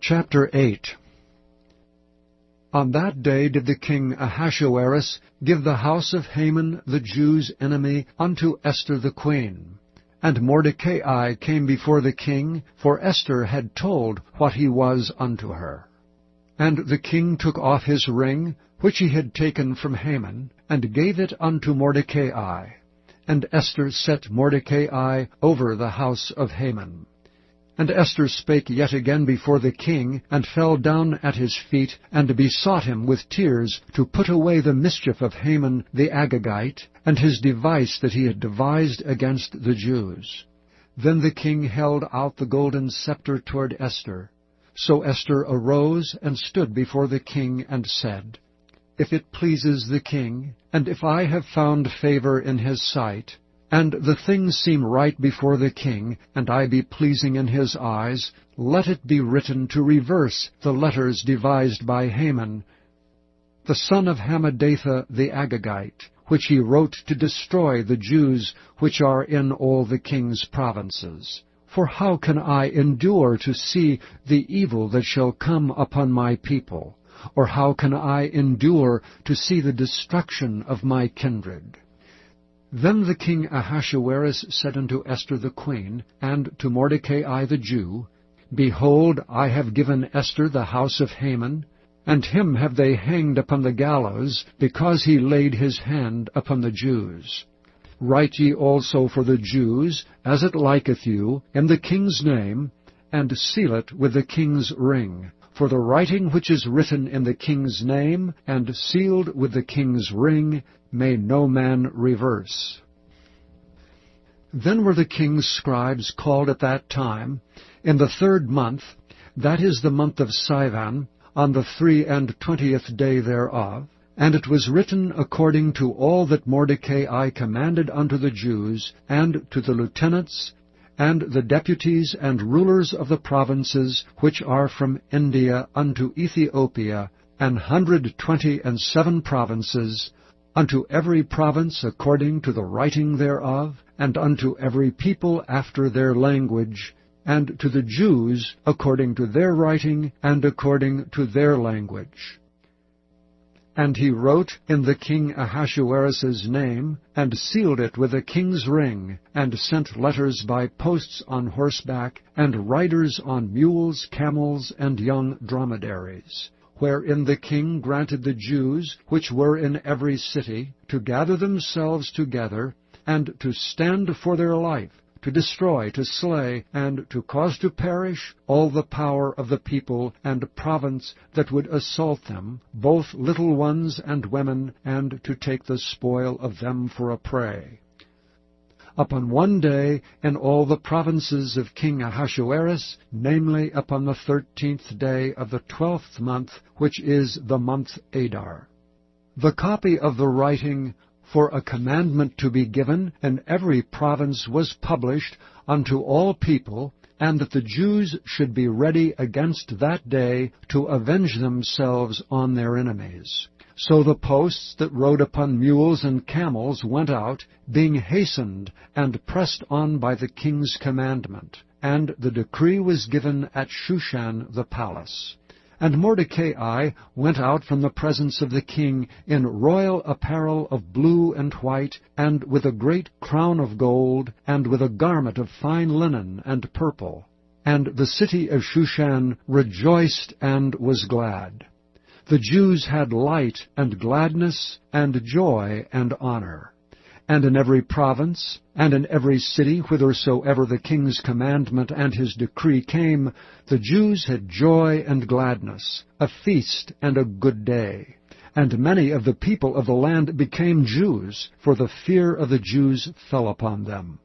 Chapter 8. On that day did the king Ahasuerus give the house of Haman the Jews' enemy unto Esther the queen. And Mordecai came before the king, for Esther had told what he was unto her. And the king took off his ring, which he had taken from Haman, and gave it unto Mordecai. And Esther set Mordecai over the house of Haman. And Esther spake yet again before the king, and fell down at his feet, and besought him with tears to put away the mischief of Haman the Agagite, and his device that he had devised against the Jews. Then the king held out the golden scepter toward Esther. So Esther arose and stood before the king, and said, If it pleases the king, and if I have found favor in his sight, and the things seem right before the king, and I be pleasing in his eyes, let it be written to reverse the letters devised by Haman, the son of Hammedatha the Agagite, which he wrote to destroy the Jews which are in all the king's provinces. For how can I endure to see the evil that shall come upon my people? Or how can I endure to see the destruction of my kindred? Then the king Ahasuerus said unto Esther the queen, and to Mordecai the Jew, Behold, I have given Esther the house of Haman, and him have they hanged upon the gallows, because he laid his hand upon the Jews. Write ye also for the Jews, as it liketh you, in the king's name, and seal it with the king's ring. For the writing which is written in the king's name, and sealed with the king's ring, may no man reverse. Then were the king's scribes called at that time, in the 3rd month, that is the month of Sivan, on the 23 day thereof, and it was written according to all that Mordecai commanded unto the Jews, and to the lieutenants, and the deputies and rulers of the provinces which are from India unto Ethiopia, 127 provinces, unto every province according to the writing thereof, and unto every people after their language, and to the Jews according to their writing, and according to their language. And he wrote in the king Ahasuerus' name, and sealed it with the king's ring, and sent letters by posts on horseback, and riders on mules, camels, and young dromedaries, wherein the king granted the Jews, which were in every city, to gather themselves together, and to stand for their life, to destroy, to slay, and to cause to perish all the power of the people and province that would assault them, both little ones and women, and to take the spoil of them for a prey. Upon one day in all the provinces of King Ahasuerus, namely upon the 13th day of the 12th month, which is the month Adar. The copy of the writing for a commandment to be given in every province was published unto all people, and that the Jews should be ready against that day to avenge themselves on their enemies. So the posts that rode upon mules and camels went out, being hastened and pressed on by the king's commandment. And the decree was given at Shushan the palace. And Mordecai went out from the presence of the king in royal apparel of blue and white, and with a great crown of gold, and with a garment of fine linen and purple. And the city of Shushan rejoiced and was glad. The Jews had light and gladness and joy and honor. And in every province, and in every city whithersoever the king's commandment and his decree came, the Jews had joy and gladness, a feast and a good day. And many of the people of the land became Jews, for the fear of the Jews fell upon them.